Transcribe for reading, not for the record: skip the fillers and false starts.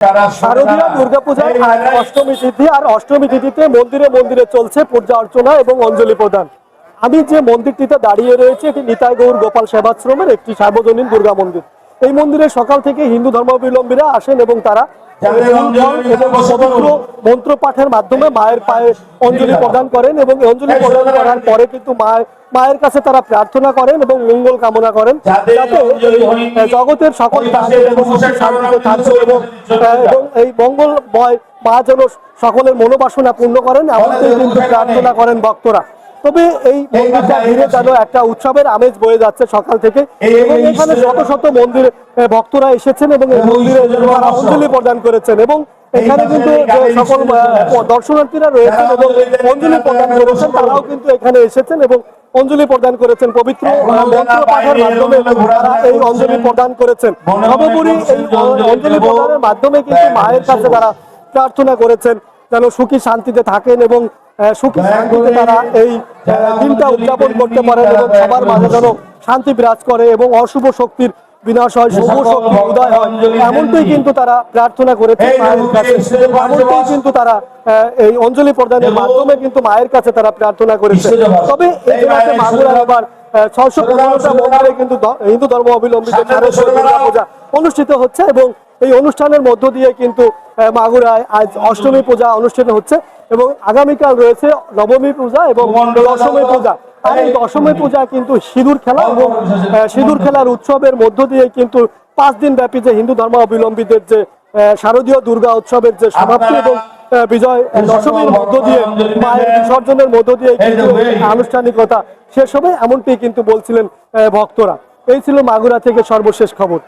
শারদীয় দুর্গাপূজার অষ্টমী তিথি আর অষ্টমী তিথিতে মন্দিরে মন্দিরে চলছে পূজা অর্চনা এবং অঞ্জলি প্রদান। আমি যে মন্দিরটিতে দাঁড়িয়ে রয়েছে এটি নিতাই গৌর গোপাল সেবাশ্রমের একটি সার্বজনীন দুর্গা মন্দির। এই মন্দিরে সকাল থেকে হিন্দু ধর্মাবলম্বীরা আসেন এবং তারা মন্ত্র পাঠের মাধ্যমে মায়ের পায়ে অঞ্জলি প্রদান করেন এবং অঞ্জলি প্রদান করার পরে কিন্তু মায়ের কাছে তারা প্রার্থনা করেন এবং মঙ্গল কামনা করেন যাতে জগতের সকল শান্তিতে থাকবে এবং এই মঙ্গলময় মা যেন সকলের মনোবাসনা পূর্ণ করেন এমনটাই কিন্তু প্রার্থনা করেন ভক্তরা। তবে এই মন্দিরটা ঘিরে যেন একটা উৎসবের আমেজ বয়ে যাচ্ছে সকাল থেকে এবং এখানে শত শত মন্দির ভক্তরা এসেছেন এবং এই মন্দিরে অঞ্জলি প্রদান করেছেন এবং এখানে কিন্তু সকল দর্শনার্থীরা রয়েছেন এবং অঞ্জলি প্রদান করেছেন তারাও কিন্তু এখানে এসেছেন এবং অঞ্জলি প্রদান করেছেন পবিত্র মন্ত্র পাঠের মাধ্যমে তারা এই অঞ্জলি প্রদান করেছেন। সর্বোপরি এই অঞ্জলি প্রদানের মাধ্যমে কিন্তু মায়ের কাছে তারা প্রার্থনা করেছেন যেন সুখী শান্তিতে থাকেন এবং সুখী শান্তিতে তারা এই দিনটা উদযাপন করতে পারেন এবং সবার মাঝে যেন শান্তি বিরাজ করে এবং অশুভ শক্তির বিনাশ হয়, শুভ শক্তির উদয় হয় এমনটাই কিন্তু তারা প্রার্থনা করেছে মায়ের কাছে। এমনটাই কিন্তু তারা এই অঞ্জলি প্রদানের মাধ্যমে কিন্তু মায়ের কাছে তারা প্রার্থনা করেছে। তবে এই জেলাতে মাগুরার আবার 615টা মন্দিরে কিন্তু হিন্দু ধর্ম অবলম্বীদের দুর্গা পূজা অনুষ্ঠিত হচ্ছে এবং এই অনুষ্ঠানের মধ্য দিয়ে কিন্তু মাগুরায় আজ অষ্টমী পূজা অনুষ্ঠিত হচ্ছে এবং আগামীকাল রয়েছে নবমী পূজা এবং দশমী পূজা। আর এই দশমী পূজা কিন্তু সিঁদুর খেলা এবং সিঁদুর খেলার উৎসবের মধ্য দিয়ে কিন্তু 5 দিন ব্যাপী যে হিন্দু ধর্মাবলম্বীদের যে শারদীয় দুর্গা উৎসবের যে সমাপ্তি এবং বিজয় দশমীর মধ্য দিয়ে মায়ের বিসর্জনের মধ্য দিয়ে কিন্তু আনুষ্ঠানিকতা শেষ হবে এমনটি কিন্তু বলছিলেন ভক্তরা। এই ছিল মাগুরা থেকে সর্বশেষ খবর।